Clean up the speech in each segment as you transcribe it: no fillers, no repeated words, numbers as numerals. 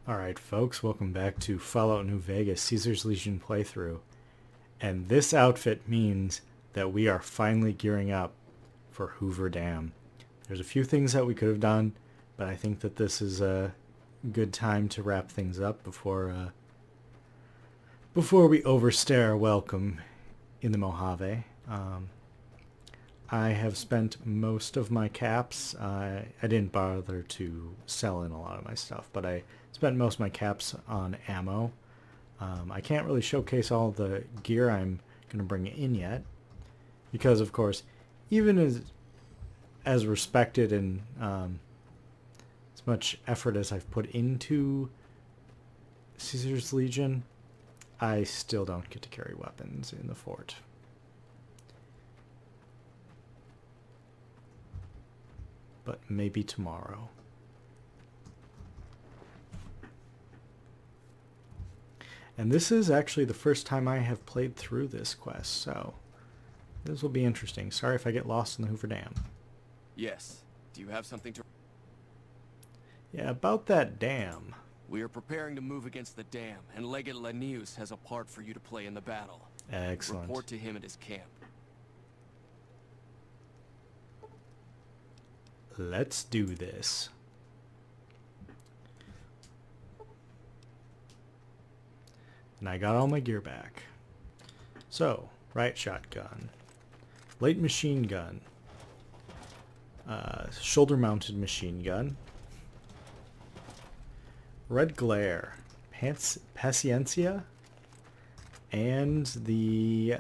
Alright folks, welcome back to Fallout New Vegas Caesar's Legion playthrough. And this outfit means that we are finally gearing up for Hoover Dam. There's a few things that we could have done, but I think that this is a good time to wrap things up before we overstay our welcome in the Mojave. I have spent most of my caps. I didn't bother to sell in a lot of my stuff, but I spent most of my caps on ammo. I can't really showcase all the gear I'm going to bring in yet, because of course, even as respected and as much effort as I've put into Caesar's Legion, I still don't get to carry weapons in the fort. But maybe tomorrow. And this is actually the first time I have played through this quest, so this will be interesting. Sorry if I get lost in the Hoover Dam. Yes. Do you have something to... Yeah, about that dam. We are preparing to move against the dam, and Legate Lanius has a part for you to play in the battle. Excellent. Report to him at his camp. Let's do this. And I got all my gear back. So, riot shotgun, light machine gun, shoulder-mounted machine gun, red glare, paciencia, and the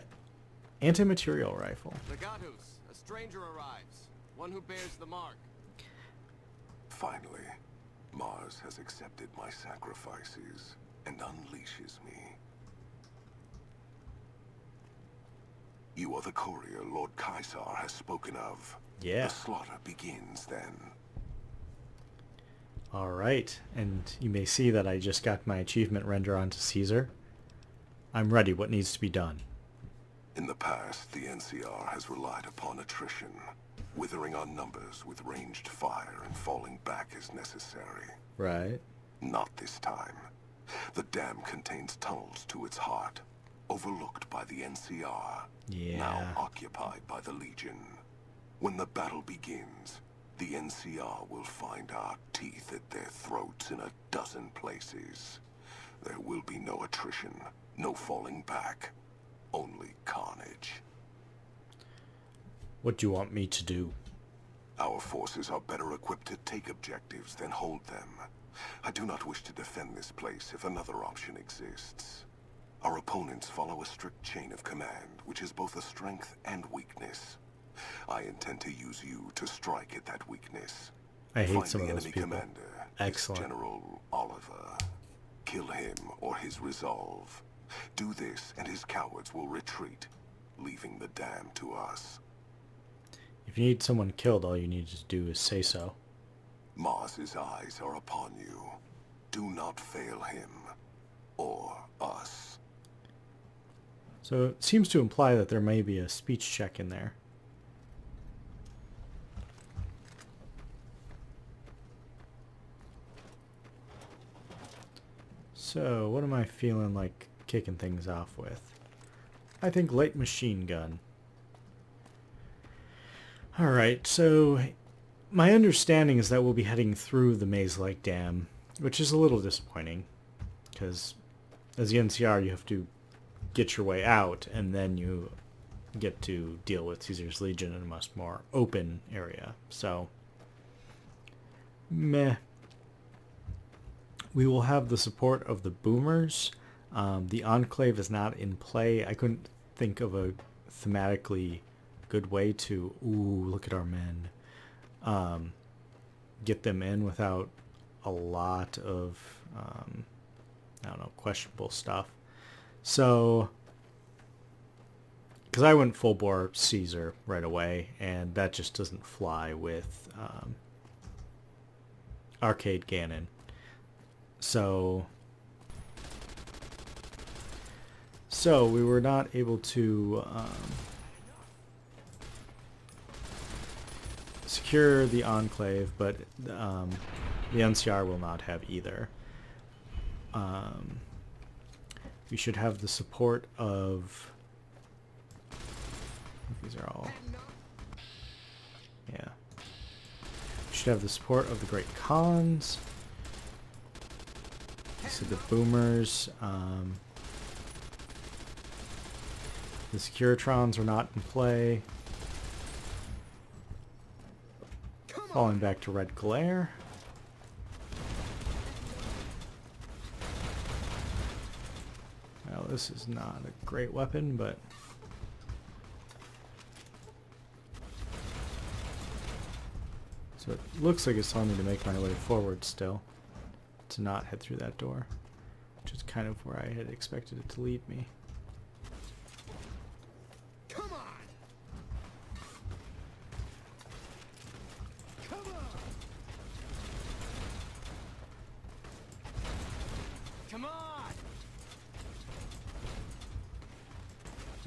anti-material rifle. Legatus, a stranger arrives, one who bears the mark. Finally, Mars has accepted my sacrifices and unleashes me. You are the courier Lord Caesar has spoken of. Yeah. The slaughter begins then. Alright, and you may see that I just got my achievement render onto Caesar. I'm ready. What needs to be done? In the past, the NCR has relied upon attrition, withering our numbers with ranged fire and falling back as necessary. Right. Not this time. The dam contains tunnels to its heart, overlooked by the NCR, now occupied by the Legion. When the battle begins, the NCR will find our teeth at their throats in a dozen places. There will be no attrition, no falling back, only carnage. What do you want me to do? Our forces are better equipped to take objectives than hold them. I do not wish to defend this place if another option exists. Our opponents follow a strict chain of command, which is both a strength and weakness. I intend to use you to strike at that weakness. I hate Find some the of those enemy people. commander, Excellent. General Oliver. Kill him or his resolve. Do this and his cowards will retreat, leaving the dam to us. If you need someone killed, all you need to do is say so. Mars's eyes are upon you. Do not fail him. Or us. So it seems to imply that there may be a speech check in there. So what am I feeling like kicking things off with? I think light machine gun. Alright, so my understanding is that we'll be heading through the maze-like dam, which is a little disappointing, because as the NCR you have to get your way out, and then you get to deal with Caesar's Legion in a much more open area. So, meh. We will have the support of the boomers. The Enclave is not in play. I couldn't think of a thematically good way to, ooh, look at our men, get them in without a lot of, I don't know, questionable stuff. So, because I went full bore Caesar right away, and that just doesn't fly with Arcade Ganon. So we were not able to secure the Enclave, but the NCR will not have either. we should have the support of... These are all... Yeah. We should have the support of the Great Khans. So the boomers. The Securitrons are not in play. Falling back to red glare. Well, this is not a great weapon, but... So it looks like it's telling me to make my way forward still. To not head through that door. Which is kind of where I had expected it to lead me. Come on! Come on! Come on!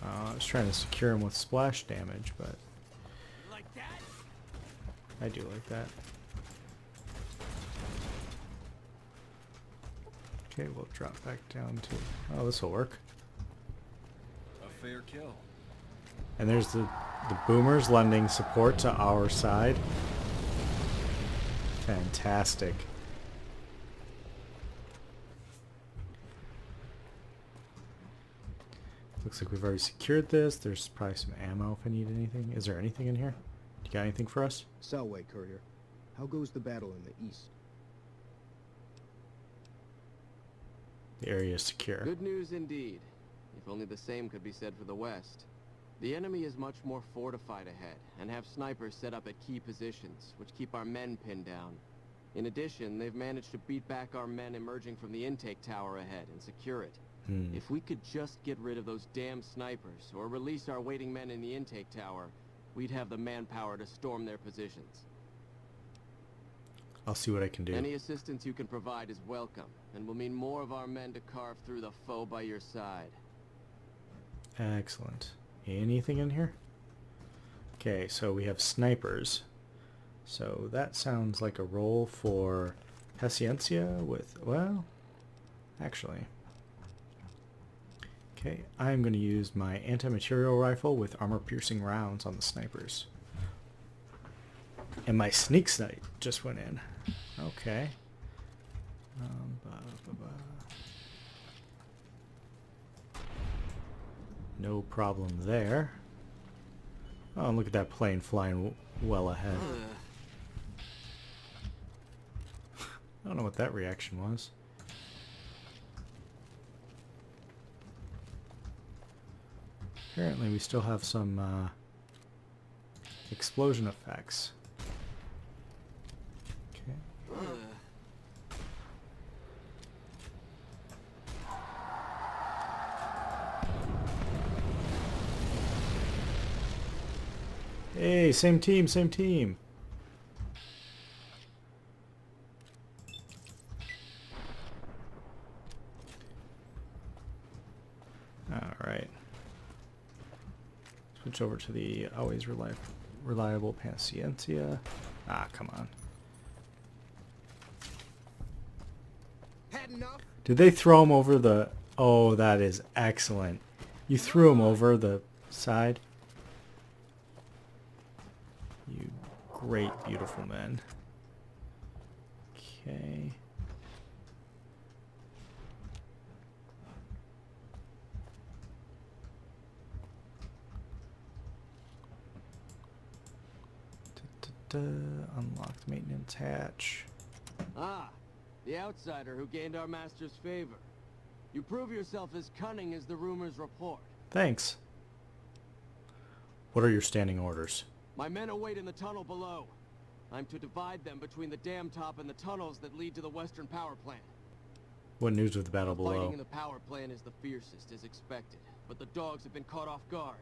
I was trying to secure him with splash damage, but... You like that? I do like that. Okay, we'll drop back down to... Oh, this will work. A fair kill. And there's the boomers lending support to our side. Fantastic. Looks like we've already secured this. There's probably some ammo if I need anything. Is there anything in here? You got anything for us? Selway, courier. How goes the battle in the east? The area is secure. Good news indeed. If only the same could be said for the west. The enemy is much more fortified ahead, and have snipers set up at key positions, which keep our men pinned down. In addition, they've managed to beat back our men emerging from the intake tower ahead and secure it. If we could just get rid of those damn snipers, or release our waiting men in the intake tower, we'd have the manpower to storm their positions. I'll see what I can do. Any assistance you can provide is welcome, and will mean more of our men to carve through the foe by your side. Excellent. Anything in here? Okay, so we have snipers. So that sounds like a role for Paciencia with, well, actually. Okay, I'm going to use my anti-material rifle with armor-piercing rounds on the snipers. And my sneak sight just went in. Okay. No problem there. Oh, and look at that plane flying well ahead. I don't know what that reaction was. Apparently we still have some explosion effects. Okay. Hey, same team, same team. All right. Switch over to the always reliable Paciencia. Ah, come on. Had enough? Did they throw him over the... Oh, that is excellent. You threw him over the side. You great, beautiful men. Okay. Unlocked maintenance hatch. Ah, the outsider who gained our master's favor. You prove yourself as cunning as the rumors report. Thanks. What are your standing orders? My men await in the tunnel below. I'm to divide them between the dam top and the tunnels that lead to the western power plant. What news of the battle Fighting below? in the power plant is the fiercest, as expected. But the dogs have been caught off guard,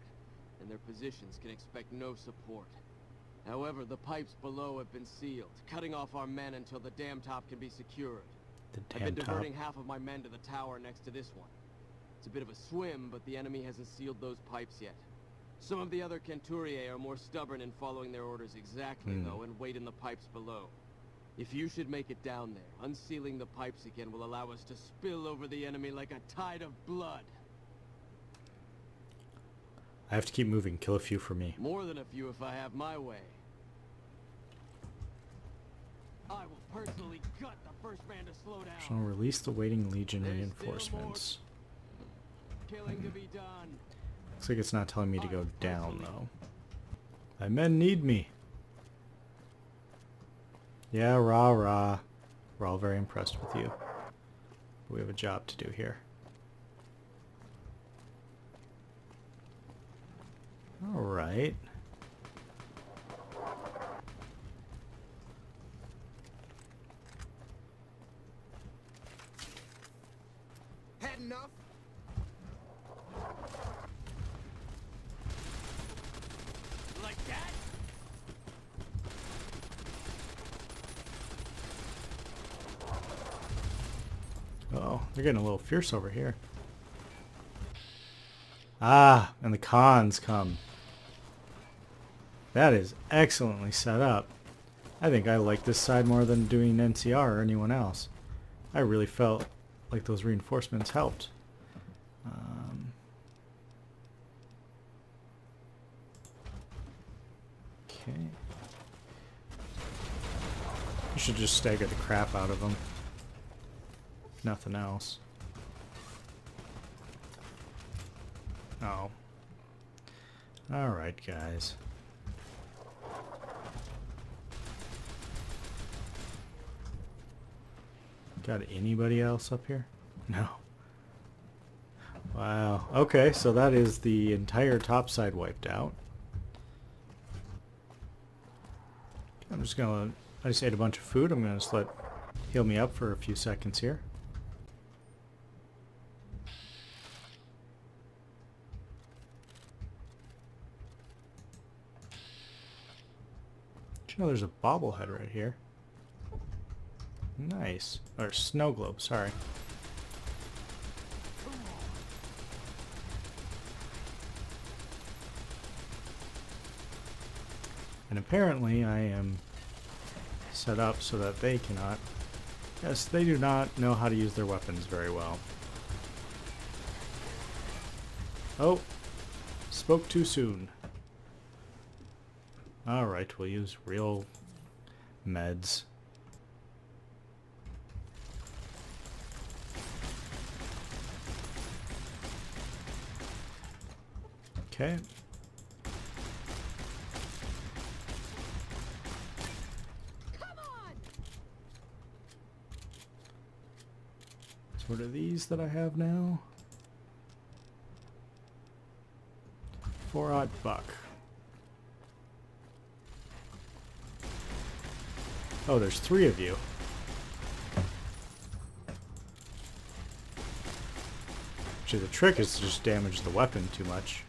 and their positions can expect no support. However, the pipes below have been sealed, cutting off our men until the dam top can be secured. I've been diverting half of my men to the tower next to this one. It's a bit of a swim, but the enemy hasn't sealed those pipes yet. Some of the other Centuriae are more stubborn in following their orders exactly, though, and wait in the pipes below. If you should make it down there, unsealing the pipes again will allow us to spill over the enemy like a tide of blood. I have to keep moving. Kill a few for me. More than a few if I have my way. I will personally gut the first man to slow down. Shall release the waiting Legion There's reinforcements. Killing to be done. Looks like it's not telling me to go down, though. My men need me. Yeah, rah rah. We're all very impressed with you. But we have a job to do here. Alright. Had enough? Like that? Uh-oh, they're getting a little fierce over here. Ah, and the cons come. That is excellently set up. I think I like this side more than doing NCR or anyone else. I really felt like those reinforcements helped. Okay. You should just stagger the crap out of them. Nothing else. Oh. Alright, guys. Got anybody else up here? No. Wow. Okay, so that is the entire top side wiped out. I'm just gonna... I just ate a bunch of food. I'm gonna just let heal me up for a few seconds here. Did you know there's a bobblehead right here? Nice. Or snow globe, sorry. And apparently I am set up so that they cannot... Yes, they do not know how to use their weapons very well. Oh! Spoke too soon. Alright, we'll use real meds. Okay. So what are these that I have now? 4-aught buck. Oh, there's 3 of you. Actually, the trick is to just damage the weapon too much.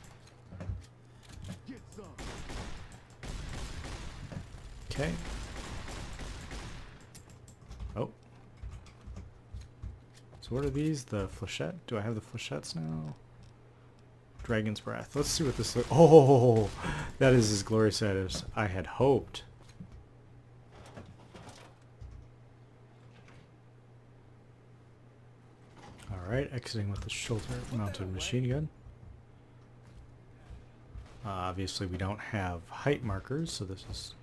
Okay. Oh. So what are these? The flechette? Do I have the flechettes now? Dragon's Breath. Let's see what this looks... Oh! That is as glorious as I had hoped. Alright, exiting with the shoulder-mounted machine gun. Obviously we don't have height markers, so this is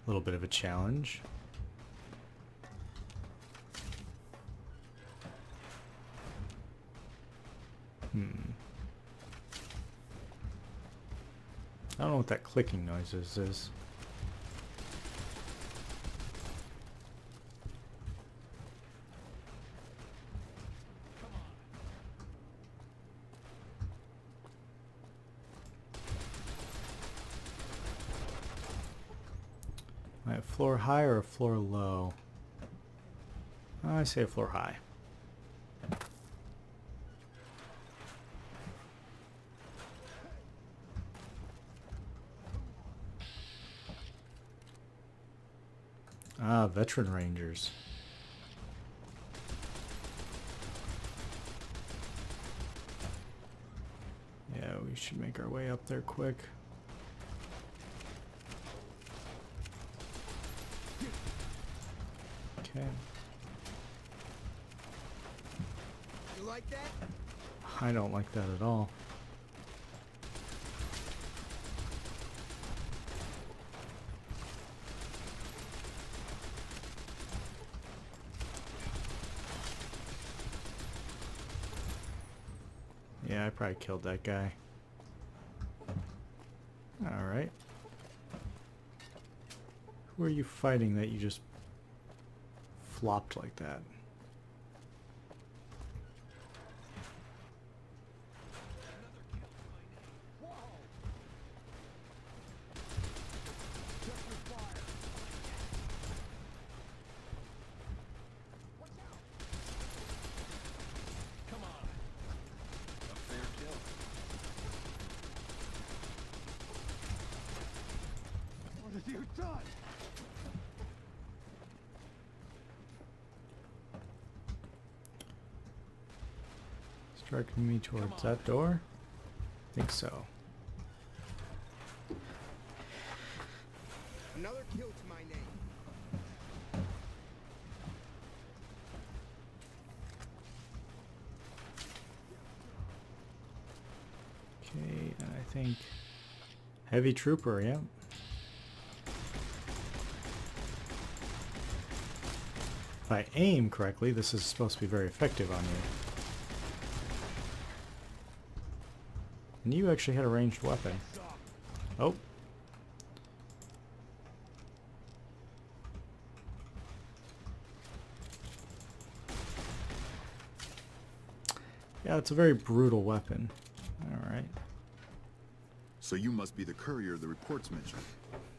a little bit of a challenge. I don't know what that clicking noise is. A floor high or a floor low? I say a floor high. Ah, veteran rangers. Yeah, we should make our way up there quick. Okay. You like that? I don't like that at all. Yeah, I probably killed that guy. Alright. Who are you fighting that you just flopped like that? Come on. A fair kill. What have you done? Striking me towards that door? I think so. Another kill to my name. Okay, and I think heavy trooper, yeah. If I aim correctly, this is supposed to be very effective on you. And you actually had a ranged weapon. Oh. Yeah, it's a very brutal weapon. Alright. So you must be the courier the reports mentioned.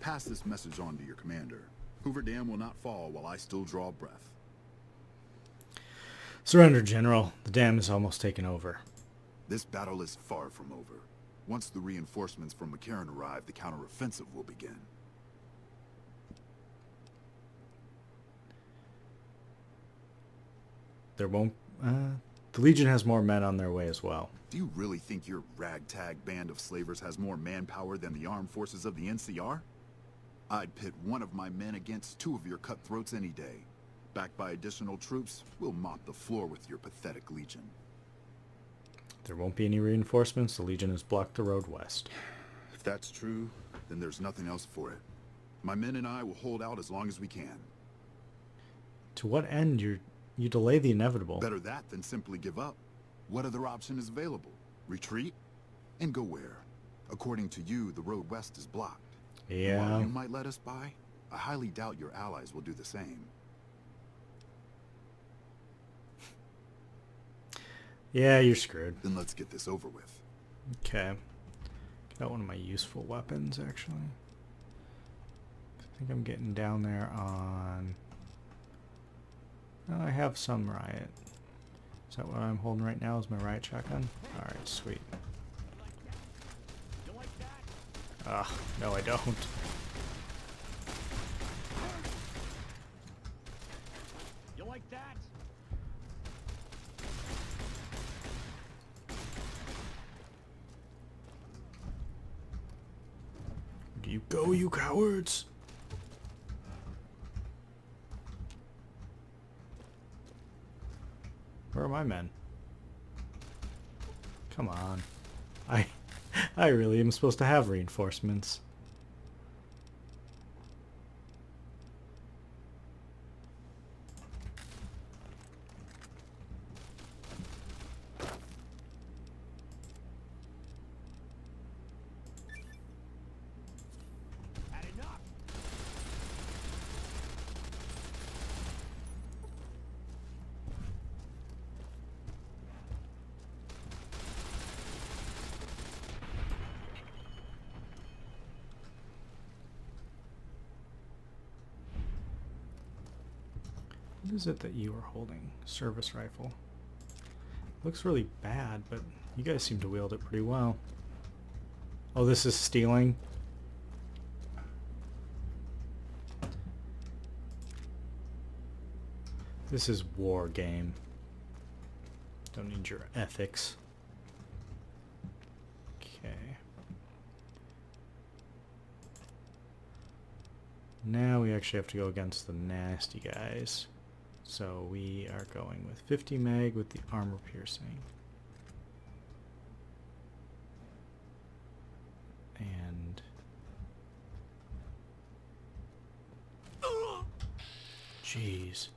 Pass this message on to your commander. Hoover Dam will not fall while I still draw breath. Surrender, General. The dam is almost taken over. This battle is far from over. Once the reinforcements from McCarran arrive, the counteroffensive will begin. There won't... the Legion has more men on their way as well. Do you really think your ragtag band of slavers has more manpower than the armed forces of the NCR? I'd pit one of my men against two of your cutthroats any day. Backed by additional troops, we'll mop the floor with your pathetic Legion. There won't be any reinforcements. The Legion has blocked the road west. If that's true, then there's nothing else for it. My men and I will hold out as long as we can. To what end? You delay the inevitable. Better that than simply give up. What other option is available? Retreat? And go where? According to you, the road west is blocked. Yeah. While you might let us by, I highly doubt your allies will do the same. Yeah, you're screwed. Then let's get this over with. Okay. Got one of my useful weapons, actually. I think I'm getting down there on... Oh, I have some riot. Is that what I'm holding right now? Is my riot shotgun? Alright, sweet. Ah, no I don't. You like that? Where do you go, you cowards? Where are my men? Come on. I really am supposed to have reinforcements. Had enough. What is it that you are holding? Service rifle. Looks really bad, but you guys seem to wield it pretty well. Oh, this is stealing? This is war game. Don't need your ethics. Okay. Now we actually have to go against the nasty guys. So we are going with 50 meg with the armor piercing. And jeez.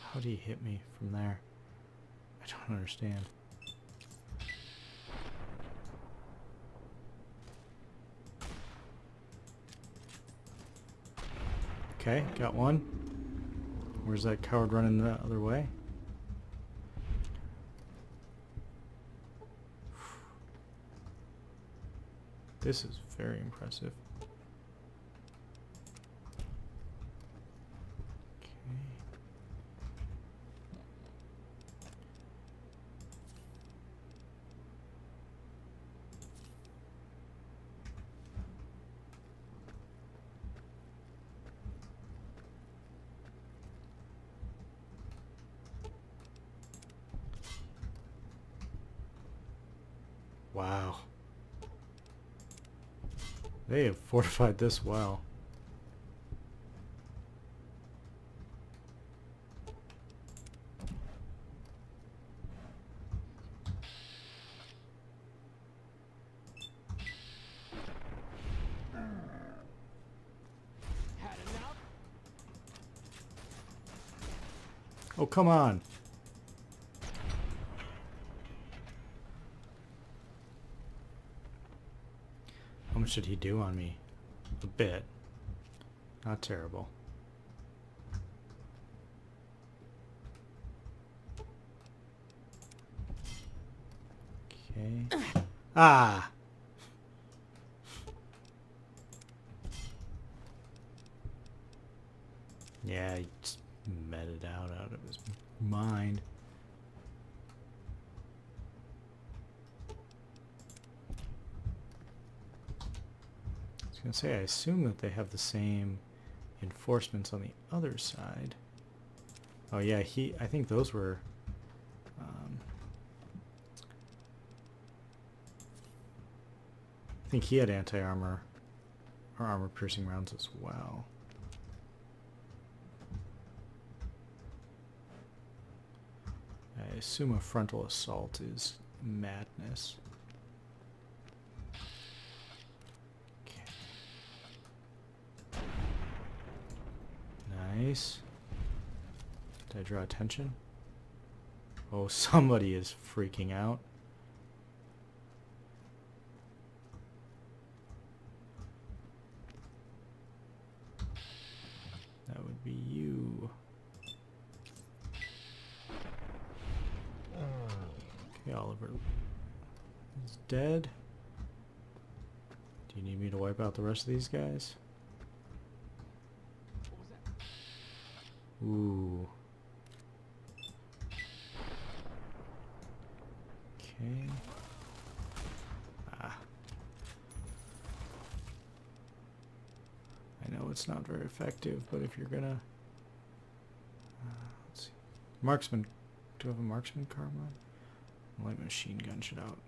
How did he hit me from there? I don't understand. Okay, got one. Where's that coward running the other way? This is very impressive. Okay. Wow. They have fortified this well. Had enough? Oh, come on. How much did he do on me? A bit. Not terrible. Okay. Ah! Yeah, he just met it out of his mind. I was gonna say, I assume that they have the same enforcements on the other side. Oh yeah, I think those were I think he had anti-armor or armor-piercing rounds as well. I assume a frontal assault is madness. Okay. Nice. Did I draw attention? Oh, somebody is freaking out. That would be you. Okay, Oliver is dead. Do you need me to wipe out the rest of these guys? What was that? Ooh. Okay. Ah. I know it's not very effective, but if you're gonna... let's see. Marksman. Do I have a marksman carbine? Light machine gun should out.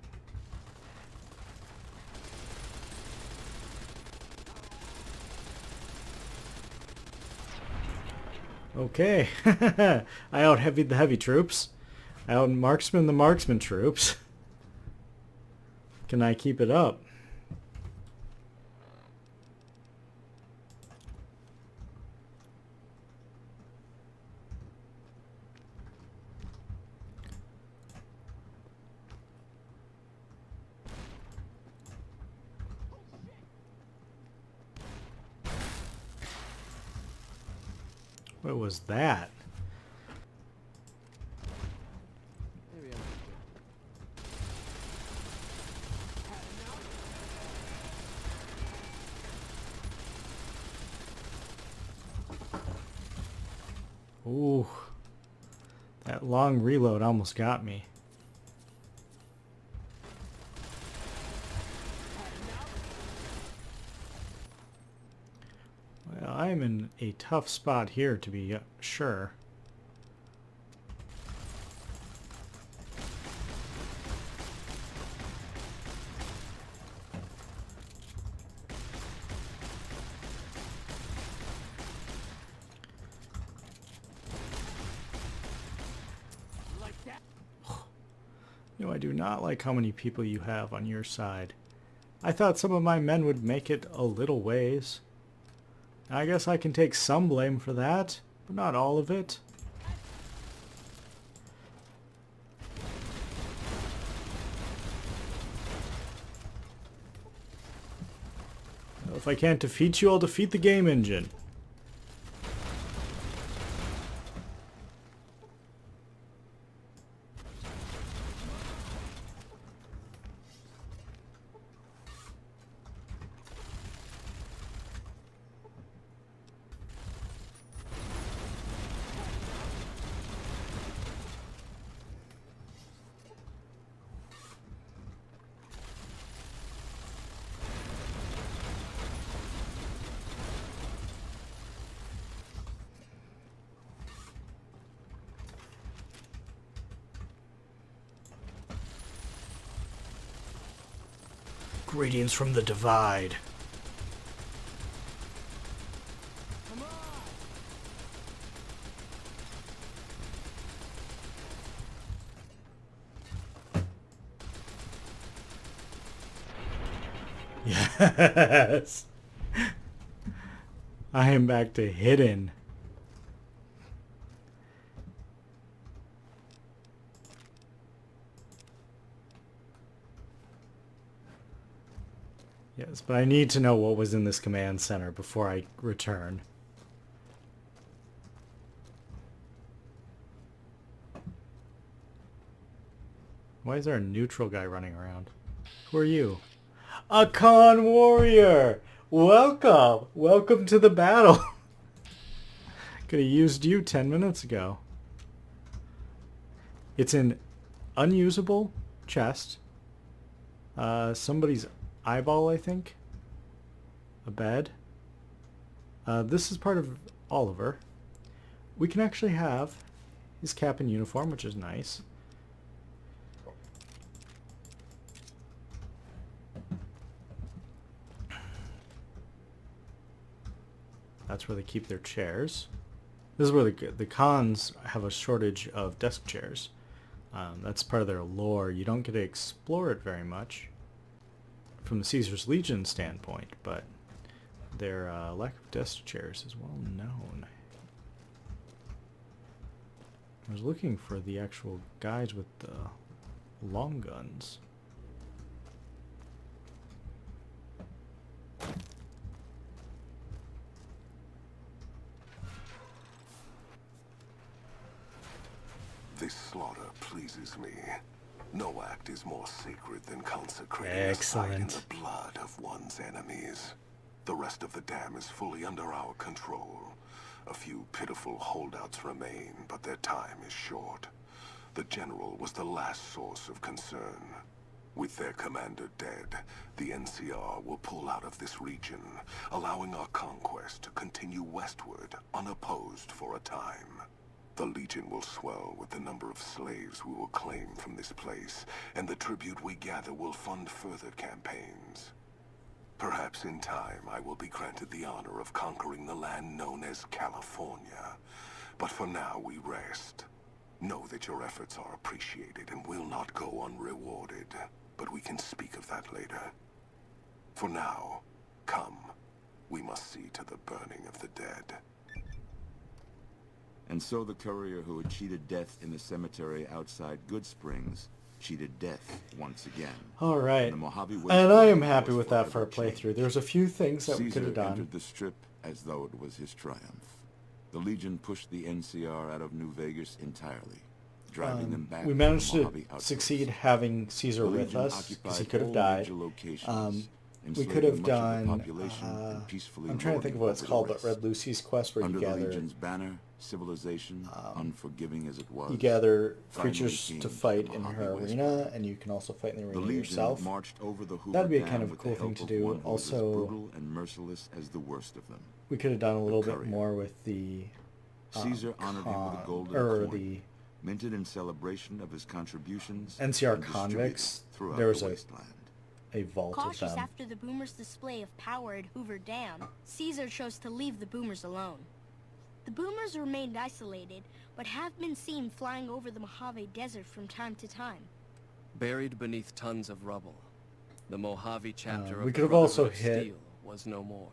Okay. I out-heavied the heavy troops. I out-marksman the marksman troops. Can I keep it up? What was that? Maybe I'm had enough? Ooh. That long reload almost got me. Well, I'm in a tough spot here to be sure. No, I do not like how many people you have on your side. I thought some of my men would make it a little ways. I guess I can take some blame for that, but not all of it. If I can't defeat you, I'll defeat the game engine. Greetings from the Divide. Yes. I am back to hidden. Yes, but I need to know what was in this command center before I return. Why is there a neutral guy running around? Who are you? A Khan warrior! Welcome! Welcome to the battle! Could have used you 10 minutes ago. It's an unusable chest. Somebody's eyeball, I think. A bed. This is part of Oliver. We can actually have his cap and uniform, which is nice. That's where they keep their chairs. This is where the Khans have a shortage of desk chairs. That's part of their lore. You don't get to explore it very much from the Caesar's Legion standpoint, but their lack of desk chairs is well known. I was looking for the actual guys with the long guns. This slaughter pleases me. No act is more sacred than consecrating a site in the blood of one's enemies. The rest of the dam is fully under our control. A few pitiful holdouts remain, but their time is short. The general was the last source of concern. With their commander dead, the NCR will pull out of this region, allowing our conquest to continue westward unopposed for a time. The Legion will swell with the number of slaves we will claim from this place, and the tribute we gather will fund further campaigns. Perhaps in time I will be granted the honor of conquering the land known as California. But for now we rest. Know that your efforts are appreciated and will not go unrewarded. But we can speak of that later. For now, come. We must see to the burning of the dead. And so the courier who had cheated death in the cemetery outside Good Springs cheated death once again. All right. And I am happy with that for a playthrough. There's a few things that we could have done. Caesar entered the Strip as though it was his triumph. The Legion pushed the NCR out of New Vegas entirely, driving them back. We managed to succeed having Caesar with us, because he could have died. We could have done, I'm trying to think of what it's called, but Red Lucy's quest, where you gather... Under the Legion's banner, civilization, unforgiving as it was, you gather creatures to fight in her arena, and you can also fight in the arena yourself. Marched over the Hoover That'd be a Dam kind of with cool the thing help to of do. one who was as Also, brutal and merciless as the worst of them. We could have done a little bit more with the Caesar honored him with a golden coin, minted in celebration of his contributions. NCR convicts. There was a vault Cautious of them. after the Boomers' display of power at Hoover Dam, Caesar chose to leave the Boomers alone. The Boomers remained isolated, but have been seen flying over the Mojave Desert from time to time. Buried beneath tons of rubble, the Mojave chapter we of could the have also Brotherhood of hit, Steel was no more.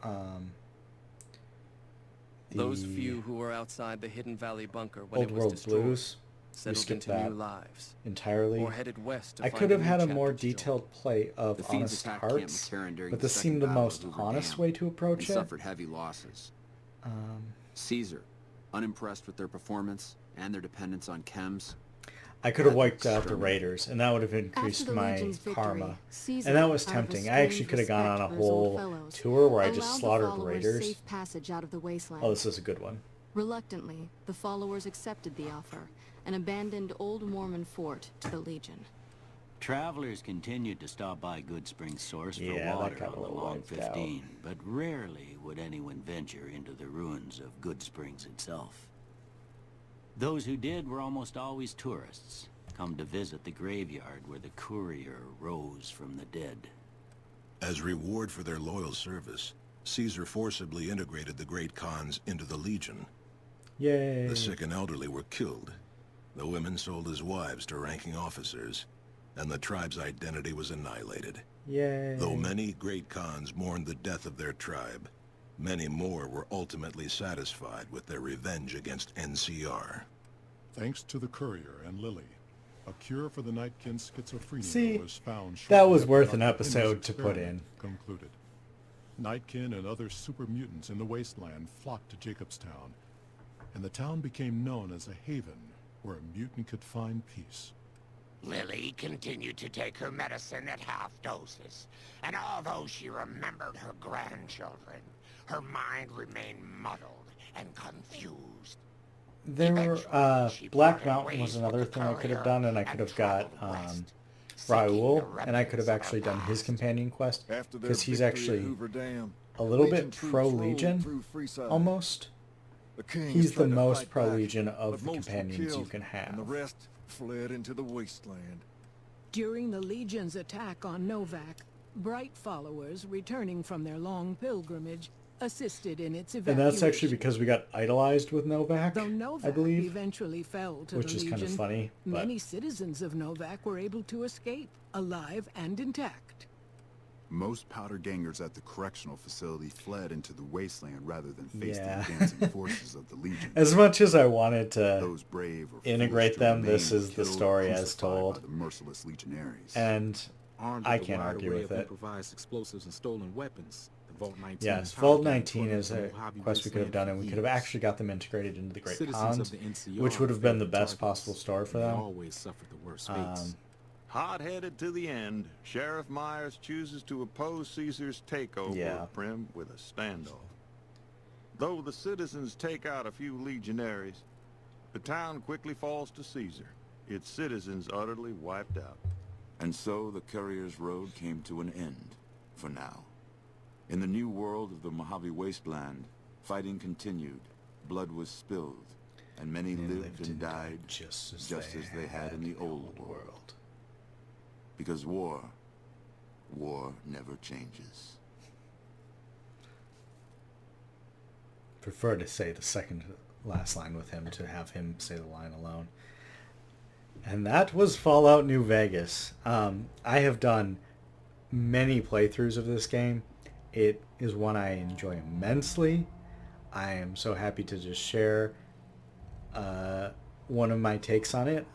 the Those few who were outside the Hidden Valley bunker when Old it was World destroyed Blues. We settled skipped into that new lives, entirely. or headed west to I find could have new had a chapter more to join. detailed play of The Fiends Honest attacked Camp Hearts, McCarran during but the this Second seemed the Battle most of Hoover honest Dam way to and approach it. suffered heavy losses. Caesar, unimpressed with their performance and their dependence on chems, I could have had wiped out the exterminated. Raiders, and that would have increased After the my Legion's victory, karma. Caesar, And that was out of tempting. I estranged actually could have gone on a respect for his old whole fellows, tour where I allowed just the slaughtered followers Raiders. safe passage out of the wasteland. Oh, this is a good one. Reluctantly, the followers accepted the offer and abandoned Old Mormon Fort to the Legion. Travelers continued to stop by Good Spring Source for Yeah, that water got a on the little Long wiped out. 15, but rarely would anyone venture into the ruins of Good Springs itself. Those who did were almost always tourists, come to visit the graveyard where the courier rose from the dead. As reward for their loyal service, Caesar forcibly integrated the Great Khans into the Legion. Yay. The sick and elderly were killed. The women sold as wives to ranking officers, and the tribe's identity was annihilated. Yay. Though many Great Khans mourned the death of their tribe, many more were ultimately satisfied with their revenge against NCR. Thanks to the courier and Lily, a cure for the Nightkin's schizophrenia See, was found. that was shortly worth after an Dr. episode Henry's to put experiment concluded. Nightkin and other super mutants in the wasteland flocked to Jacobstown, and the town became known as a haven where a mutant could find peace. Lily continued to take her medicine at half doses, and although she remembered her grandchildren, her mind remained muddled and confused. There were, Black Mountain was another thing I could have done, and I could have got, Raoul, and I could have actually done his companion quest, because he's actually Hoover Dam, a little bit pro-Legion, almost. He's the most pro-Legion of the companions you can have. And the rest fled into the wasteland. During the Legion's attack on Novak, Bright followers returning from their long pilgrimage assisted in its evacuation. And that's actually because we got idolized with Novak, Though Novak I believe, eventually fell to which the is Legion, kind of funny. But many citizens of Novak were able to escape, alive and intact. Most powder gangers at the correctional facility fled into the wasteland rather than face Yeah. the advancing forces of the Legion. as much as I wanted to Those brave or integrate forced to them, remain this were is the killed or story as crucified by told. the merciless legionaries. And Armed I with a can't wide argue array with of it. improvised explosives and stolen weapons, the Vault 19 Yes, power Vault gang 19 is from a Mojave quest we could have Wasteland done, for and we could have years. actually got them integrated into the Great Citizens Khans, of the NCR which would have been the failed best targets. possible story for They them. always suffered the worst fates. Hot-headed to the end, Sheriff Myers chooses to oppose Caesar's takeover Yeah. of Prim with a standoff. Though the citizens take out a few legionaries, the town quickly falls to Caesar, its citizens utterly wiped out. And so the Courier's Road came to an end, for now. In the new world of the Mojave Wasteland, fighting continued, blood was spilled, and many lived and died just as they had in the old world. Because war never changes. Prefer to say the second last line with him, to have him say the line alone. And that was Fallout New Vegas. I have done many playthroughs of this game. It is one I enjoy immensely. I am so happy to just share one of my takes on it.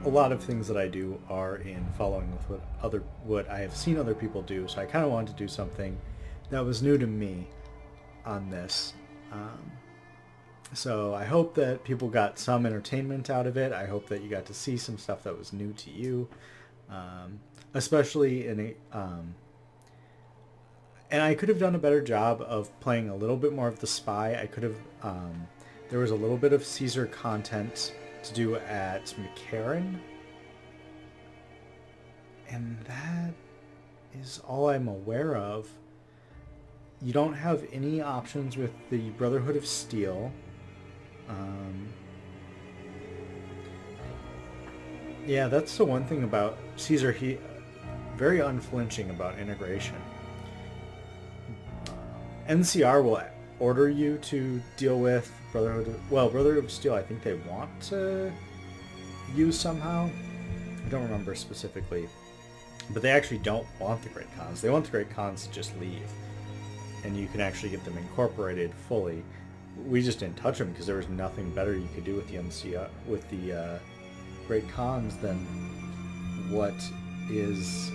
A lot of things that I do are in following with what I have seen other people do, so I kind of wanted to do something that was new to me on this. So I hope that people got some entertainment out of it. I hope that you got to see some stuff that was new to you, especially in a... and I could have done a better job of playing a little bit more of the spy. I could have... there was a little bit of Caesar content to do at McCarran, and that is all I'm aware of. You don't have any options with the Brotherhood of Steel. Yeah, that's the one thing about Caesar. He very unflinching about integration. NCR will order you to deal with Brotherhood of Steel. I think they want to use somehow. I don't remember specifically. But they actually don't want the Great Khans. They want the Great Khans to just leave. And you can actually get them incorporated fully. We just didn't touch them because there was nothing better you could do with the NCR, with the Great Khans than what is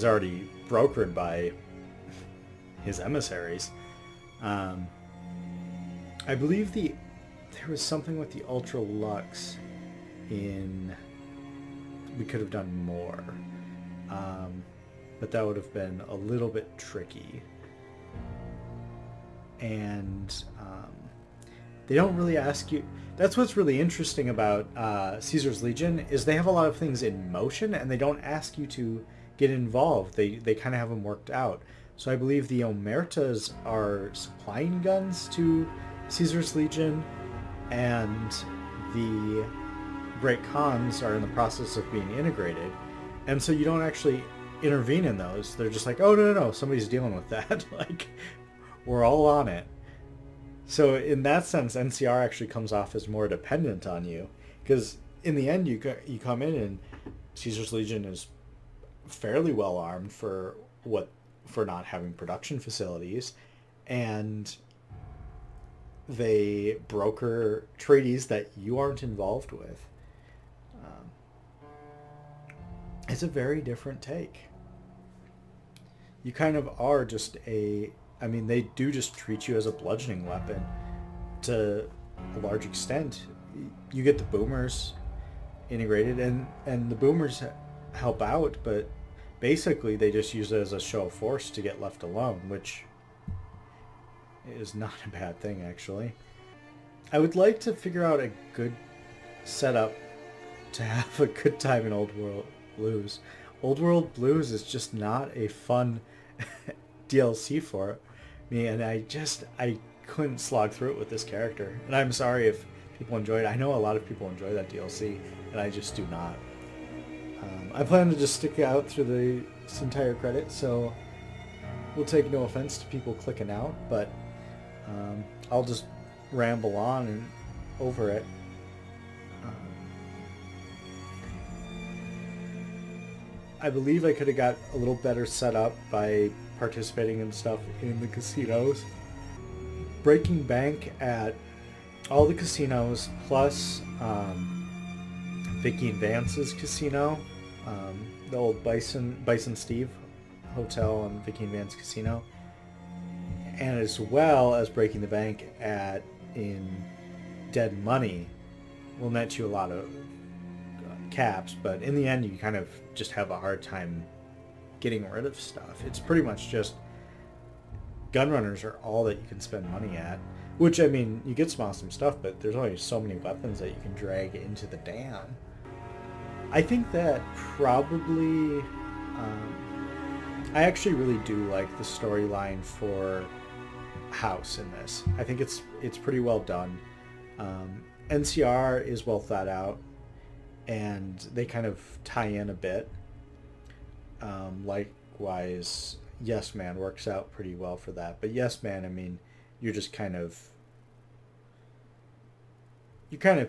already brokered by his emissaries. I believe there was something with the Ultra Lux in... We could have done more. But that would have been a little bit tricky. And they don't really ask you... That's what's really interesting about Caesar's Legion, is they have a lot of things in motion, and they don't ask you to get involved. They kind of have them worked out. So I believe the Omertas are supplying guns to Caesar's Legion, and the Great Khans are in the process of being integrated. And so you don't actually intervene in those. They're just like, oh, no, somebody's dealing with that. Like, we're all on it. So in that sense, NCR actually comes off as more dependent on you, because in the end, you come in and Caesar's Legion is fairly well armed for not having production facilities, and they broker treaties that you aren't involved with. It's a very different take. You kind of are just they do just treat you as a bludgeoning weapon to a large extent. You get the boomers integrated, and the boomers help out, but basically they just use it as a show of force to get left alone, which is not a bad thing, actually. I would like to figure out a good setup to have a good time in Old World Blues. Old World Blues is just not a fun DLC for me, and I couldn't slog through it with this character. And I'm sorry if people enjoy it. I know a lot of people enjoy that DLC, and I just do not. I plan to just stick out through this entire credit, so we'll take no offense to people clicking out, but I'll just ramble on and over it. I believe I could have got a little better set up by participating in stuff in the casinos. Breaking bank at all the casinos, plus Vicky and Vance's casino, the old Bison Steve Hotel and Vicky and Vance Casino, and as well as breaking the bank in Dead Money will net you a lot of caps, but in the end you kind of just have a hard time getting rid of stuff. It's pretty much just gunrunners are all that you can spend money at, which, I mean, you get some awesome stuff, but there's only so many weapons that you can drag into the dam. I think that probably I actually really do like the storyline for House in this. I think it's pretty well done. NCR is well thought out, and they kind of tie in a bit. Likewise, Yes Man works out pretty well for that. But Yes Man, I mean, you're kind of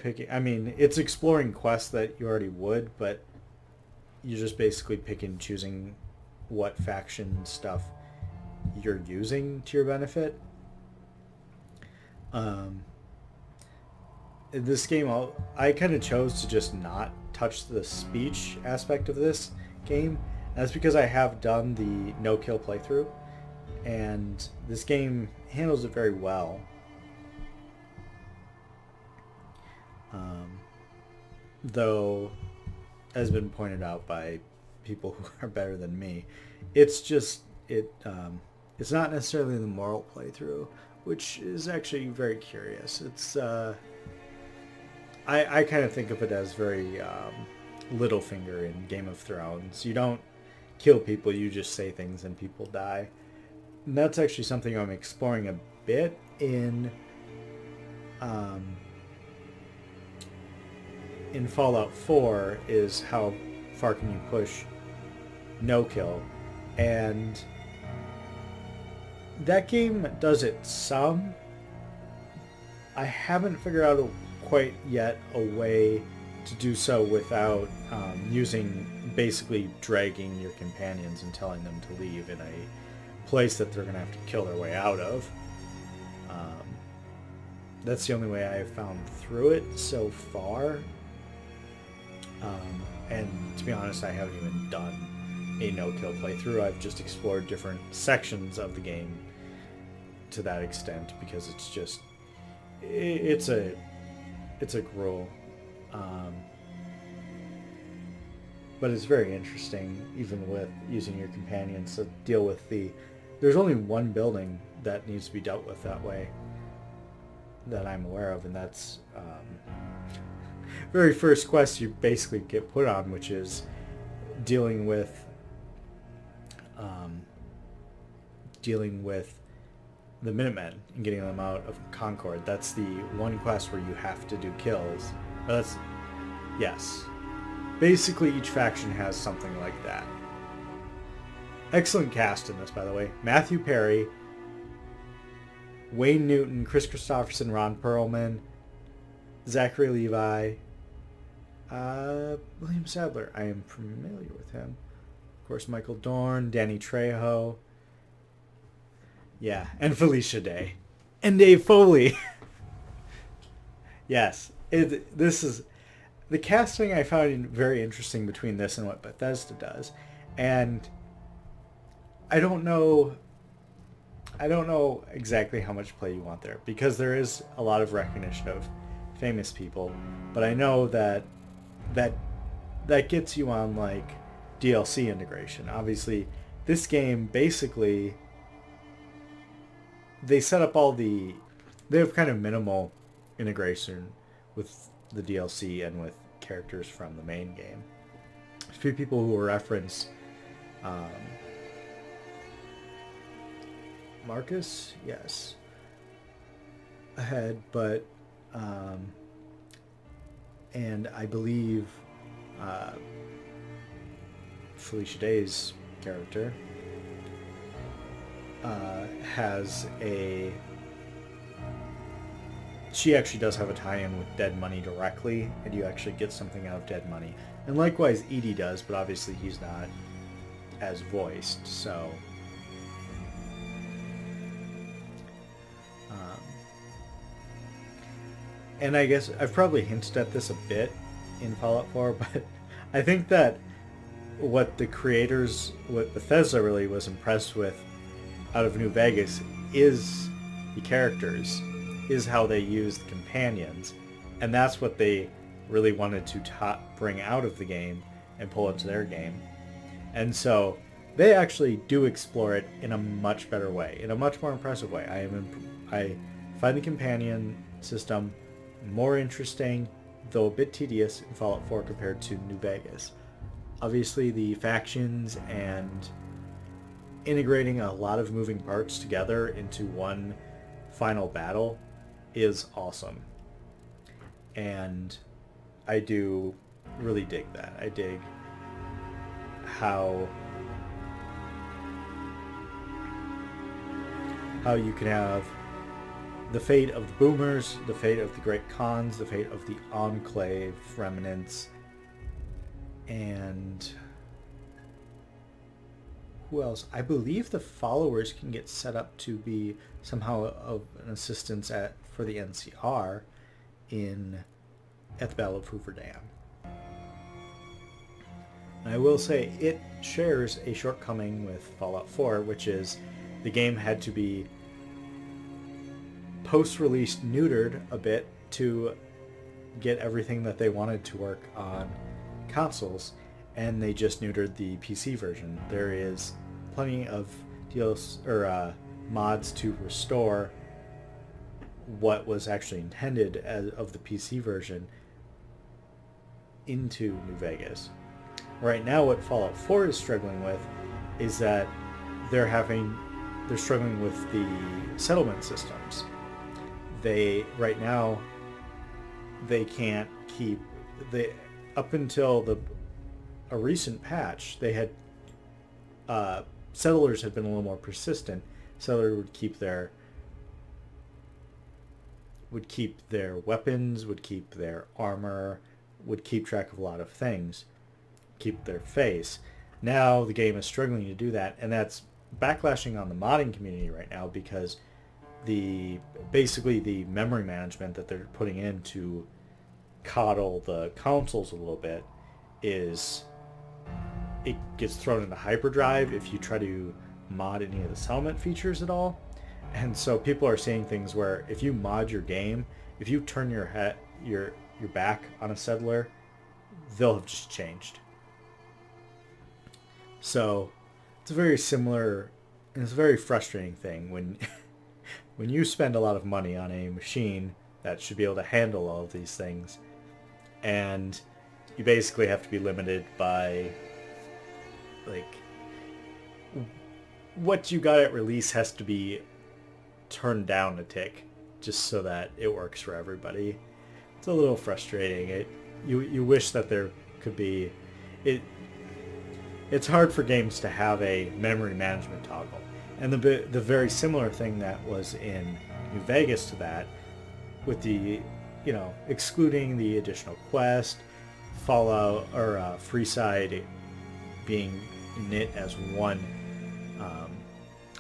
picking... I mean, it's exploring quests that you already would, but you're just basically picking, choosing what faction stuff you're using to your benefit. In this game, I kind of chose to just not touch the speech aspect of this game. That's because I have done the no-kill playthrough, and this game handles it very well. Though, as been pointed out by people who are better than me, it's just it's not necessarily the moral playthrough, which is actually very curious. It's I kind of think of it as very Littlefinger in Game of Thrones. You don't kill people, you just say things and people die. And that's actually something I'm exploring a bit in Fallout 4, is how far can you push no kill. And that game does it some. I haven't figured out quite yet a way to do so without using basically dragging your companions and telling them to leave in a place that they're going to have to kill their way out of. That's the only way I've found through it so far. And to be honest, I haven't even done a no-kill playthrough. I've just explored different sections of the game to that extent because it's just it's a gruel. But it's very interesting, even with using your companions to deal with there's only one building that needs to be dealt with that way that I'm aware of, and that's very first quest you basically get put on, which is dealing with the Minutemen and getting them out of Concord. That's the one quest where you have to do kills. Yes. Basically, each faction has something like that. Excellent cast in this, by the way. Matthew Perry, Wayne Newton, Chris Christopherson, Ron Perlman, Zachary Levi, William Sadler. I am familiar with him. Of course, Michael Dorn, Danny Trejo. Yeah, and Felicia Day. And Dave Foley. Yes, this is... The casting I found very interesting between this and what Bethesda does. And I don't know exactly how much play you want there, because there is a lot of recognition of famous people, but I know that gets you on like DLC integration. Obviously, this game basically they set up they have kind of minimal integration with the DLC and with characters from the main game. A few people who will reference Marcus, yes, ahead, but and I believe Felicia Day's character she actually does have a tie-in with Dead Money directly, and you actually get something out of Dead Money. And likewise Edie does, but obviously he's not as voiced, so and I guess I've probably hinted at this a bit in Fallout 4, but I think that what Bethesda really was impressed with out of New Vegas is the characters, is how they use the companions, and that's what they really wanted to bring out of the game and pull into their game. And so they actually do explore it in a much better way, in a much more impressive way. I find the companion system more interesting, though a bit tedious, in Fallout 4 compared to New Vegas. Obviously, the factions and integrating a lot of moving parts together into one final battle is awesome. And I do really dig that. I dig how you can have the fate of the Boomers, the fate of the Great Khans, the fate of the Enclave remnants, and who else? I believe the followers can get set up to be somehow of an assistance for the NCR at the Battle of Hoover Dam. And I will say it shares a shortcoming with Fallout 4, which is the game had to be post-release neutered a bit to get everything that they wanted to work on consoles, and they just neutered the PC version. There is plenty of mods to restore what was actually intended of the PC version into New Vegas. Right now, what Fallout 4 is struggling with is that they're struggling with the settlement systems. Right now they can't keep up until a recent patch, they had settlers had been a little more persistent. Settlers would keep their would keep their weapons, would keep their armor, would keep track of a lot of things, keep their face. Now the game is struggling to do that, and that's backlashing on the modding community right now because basically the memory management that they're putting in to coddle the consoles a little bit is it gets thrown into hyperdrive if you try to mod any of the settlement features at all. And so people are seeing things where if you mod your game, if you turn your back on a settler, they'll have just changed. So it's a very similar, and it's a very frustrating thing when when you spend a lot of money on a machine that should be able to handle all of these things, and you basically have to be limited by, like, what you got at release has to be turned down a tick just so that it works for everybody. It's a little frustrating. You wish that there could be it's hard for games to have a memory management toggle. And the very similar thing that was in New Vegas to that, with the, excluding the additional quest, Fallout or Freeside being knit as one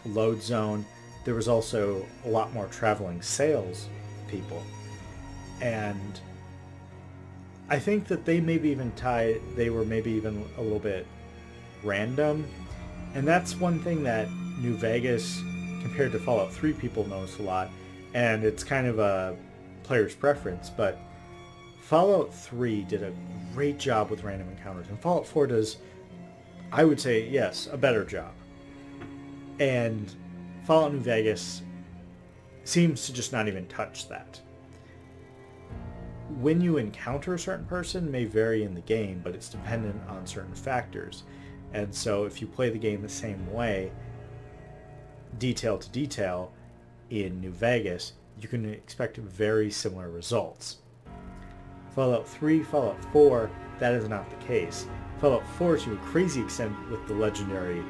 load zone, there was also a lot more traveling sales people. And I think that they were maybe even a little bit random. And that's one thing that New Vegas, compared to Fallout 3, people notice a lot. And it's kind of a player's preference, but Fallout 3 did a great job with random encounters. And Fallout 4 does, I would say, yes, a better job. And Fallout New Vegas seems to just not even touch that. When you encounter a certain person may vary in the game, but it's dependent on certain factors. And so if you play the game the same way, detail to detail, in New Vegas, you can expect very similar results. Fallout 3, Fallout 4, that is not the case. Fallout 4, to a crazy extent, with the legendary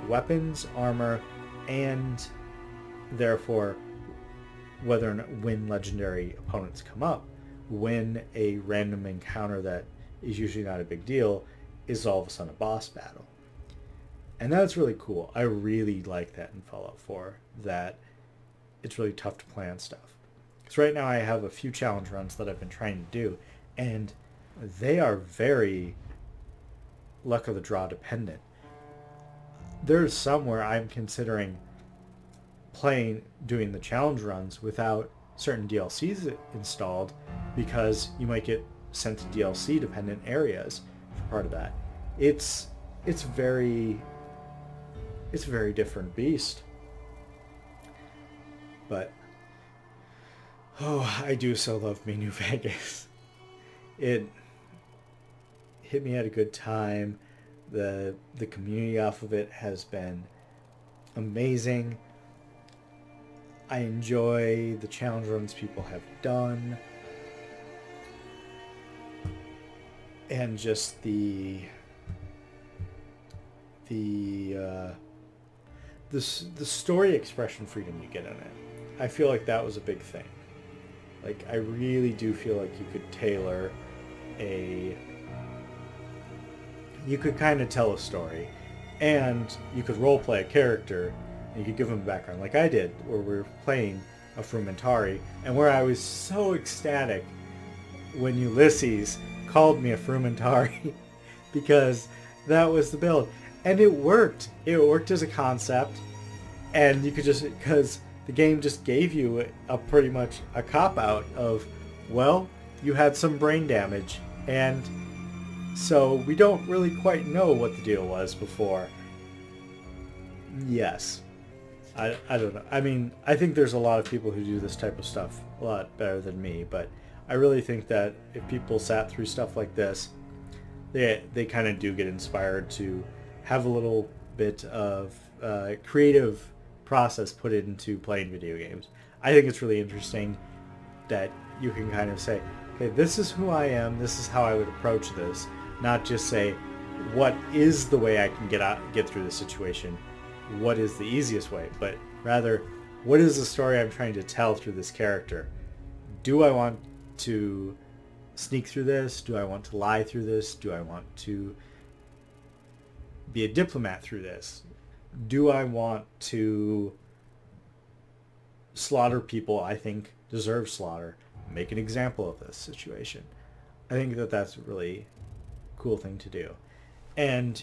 weapons, armor, and therefore whether or not when legendary opponents come up, when a random encounter that is usually not a big deal is all of a sudden a boss battle. And that's really cool. I really like that in Fallout 4, that it's really tough to plan stuff. Because right now I have a few challenge runs that I've been trying to do, and they are very luck of the draw dependent. There's some where I'm considering doing the challenge runs without certain DLCs installed, because you might get sent to DLC dependent areas for part of that. It's a very different beast. But I do so love me New Vegas. It hit me at a good time. The community off of it has been amazing. I enjoy the challenge runs people have done. And just the story expression freedom you get in it. I feel like that was a big thing. Like, I really do feel like you could tailor you could kind of tell a story, and you could roleplay a character, and you could give them a background, like I did, where we were playing a Frumentari, and where I was so ecstatic when Ulysses called me a Frumentari, because that was the build. And it worked. It worked as a concept, and you could just, because the game just gave you pretty much a cop-out of, well, you had some brain damage, and so we don't really quite know what the deal was before. Yes. I don't know. I mean, I think there's a lot of people who do this type of stuff a lot better than me, but I really think that if people sat through stuff like this, they kind of do get inspired to have a little bit of creative process put into playing video games. I think it's really interesting that you can kind of say, okay, this is who I am, this is how I would approach this, not just say, what is the way I can get through this situation, what is the easiest way, but rather, what is the story I'm trying to tell through this character? Do I want to sneak through this? Do I want to lie through this? Do I want to be a diplomat through this? Do I want to slaughter people I think deserve slaughter? Make an example of this situation. I think that that's a really cool thing to do. And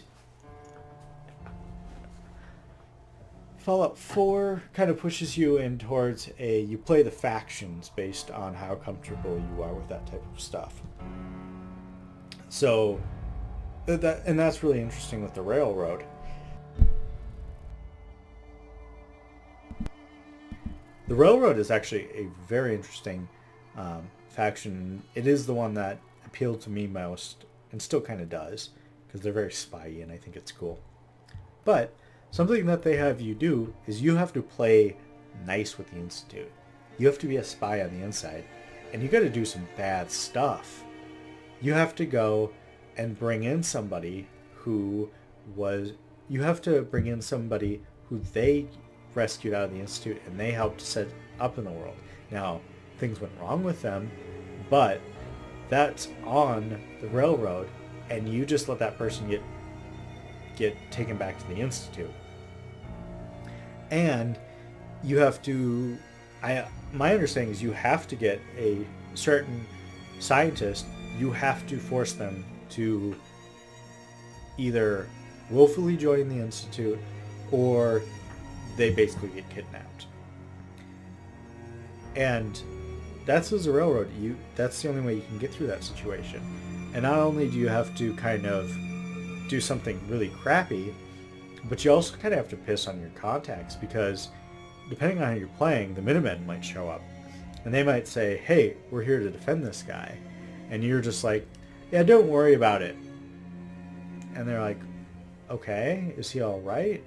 Fallout 4 kind of pushes you in towards you play the factions based on how comfortable you are with that type of stuff. So, that's really interesting with the Railroad. The Railroad is actually a very interesting faction. It is the one that appealed to me most, and still kind of does, because they're very spy-y, and I think it's cool. But something that they have you do is you have to play nice with the Institute. You have to be a spy on the inside, and you got to do some bad stuff. You have to go and bring in somebody who they rescued out of the Institute and they helped set up in the world. Now, things went wrong with them, but that's on the Railroad, and you just let that person get taken back to the Institute. And you have to, my understanding is you have to get a certain scientist, you have to force them to either willfully join the Institute or they basically get kidnapped. And that's as a Railroad. That's the only way you can get through that situation. And not only do you have to kind of do something really crappy, but you also kind of have to piss on your contacts, because depending on how you're playing, the Minutemen might show up. And they might say, hey, we're here to defend this guy. And you're just like, yeah, don't worry about it. And they're like, okay, is he all right?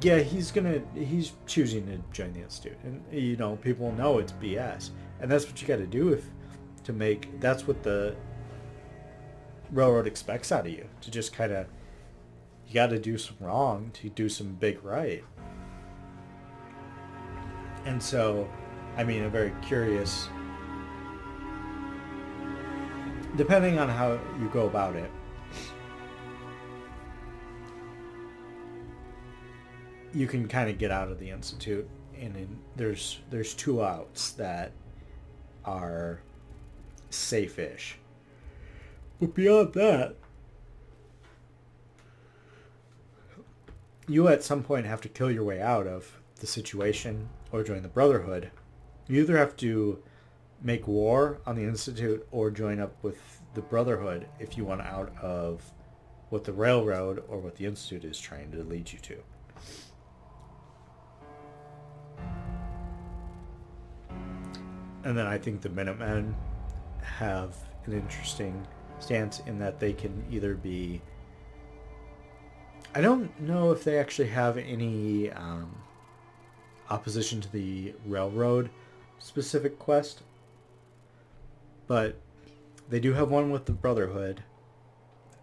Yeah, he's choosing to join the Institute. And, people know it's BS. And that's what you got to do that's what the Railroad expects out of you. To just kind of, you got to do some wrong to do some big right. And so, a very curious, depending on how you go about it, you can kind of get out of the Institute, and there's two outs that are safe-ish. But beyond that, you at some point have to kill your way out of the situation or join the Brotherhood. You either have to make war on the Institute or join up with the Brotherhood if you want out of what the Railroad or what the Institute is trying to lead you to. And then I think the Minutemen have an interesting stance in that they can either be... I don't know if they actually have any opposition to the Railroad specific quest, but they do have one with the Brotherhood,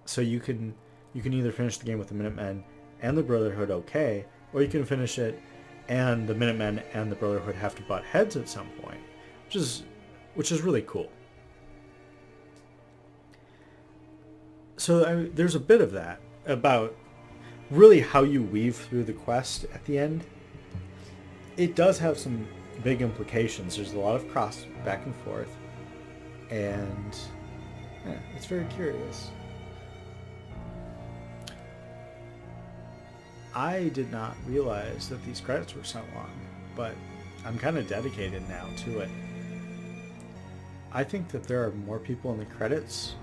so you can either finish the game with the Minutemen and the Brotherhood okay, or you can finish it and the Minutemen and the Brotherhood have to butt heads at some point, which is really cool. So there's a bit of that about really how you weave through the quest at the end. It does have some big implications. There's a lot of cross back and forth, and it's very curious. I did not realize that these credits were so long, but I'm kind of dedicated now to it. I think that there are more people in the credits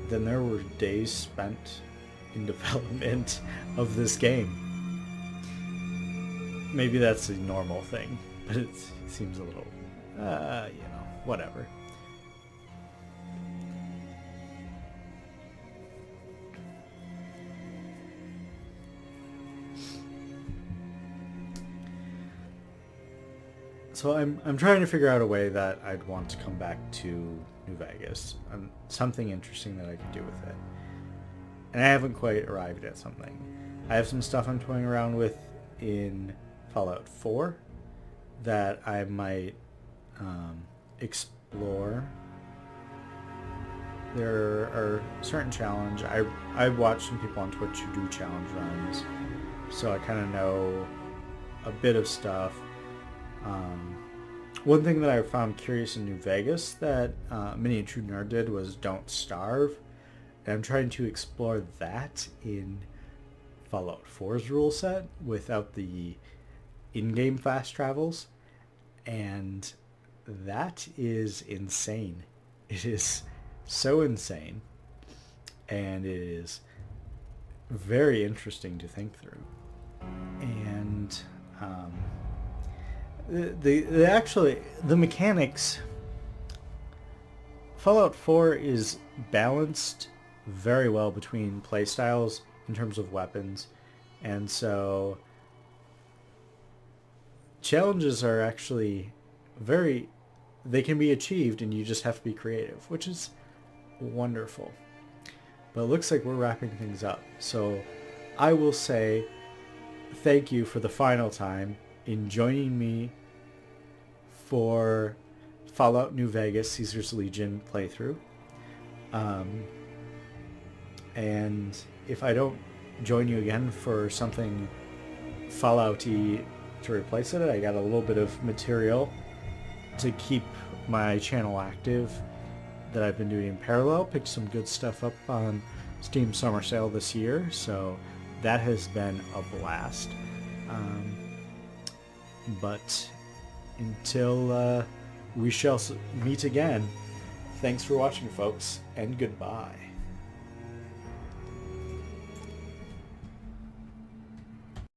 than there were days spent in development of this game. Maybe that's a normal thing, but it seems a little, whatever. So I'm trying to figure out a way that I'd want to come back to New Vegas, and something interesting that I could do with it. And I haven't quite arrived at something. I have some stuff I'm toying around with in Fallout 4 that I might explore. There are certain challenge. I watch some people on Twitch who do challenge runs, so I kind of know a bit of stuff. One thing that I found curious in New Vegas that Mini True Nerd did was Don't Starve. And I'm trying to explore that in Fallout 4's rule set without the in-game fast travels. And that is insane. It is so insane. And it is very interesting to think through. And the mechanics, Fallout 4 is balanced very well between playstyles in terms of weapons, and so challenges are actually they can be achieved, and you just have to be creative, which is wonderful. But it looks like we're wrapping things up, so I will say thank you for the final time in joining me for Fallout New Vegas Caesar's Legion playthrough. And if I don't join you again for something Fallout-y to replace it, I got a little bit of material to keep my channel active that I've been doing in parallel. Picked some good stuff up on Steam Summer Sale this year, so that has been a blast. But until we shall meet again, thanks for watching, folks, and goodbye.